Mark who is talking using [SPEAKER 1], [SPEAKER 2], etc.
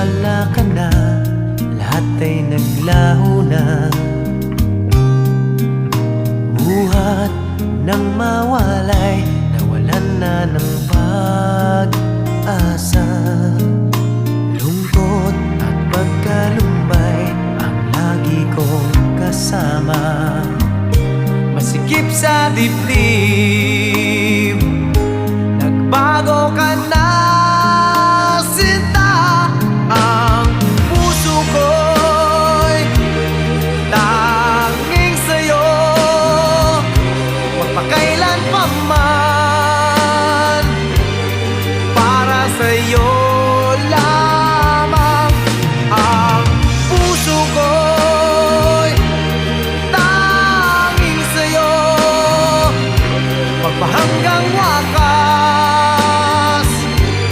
[SPEAKER 1] wala ka na, lahat ay naglaho na. Buhat ng mawalay, nawalan na ng pag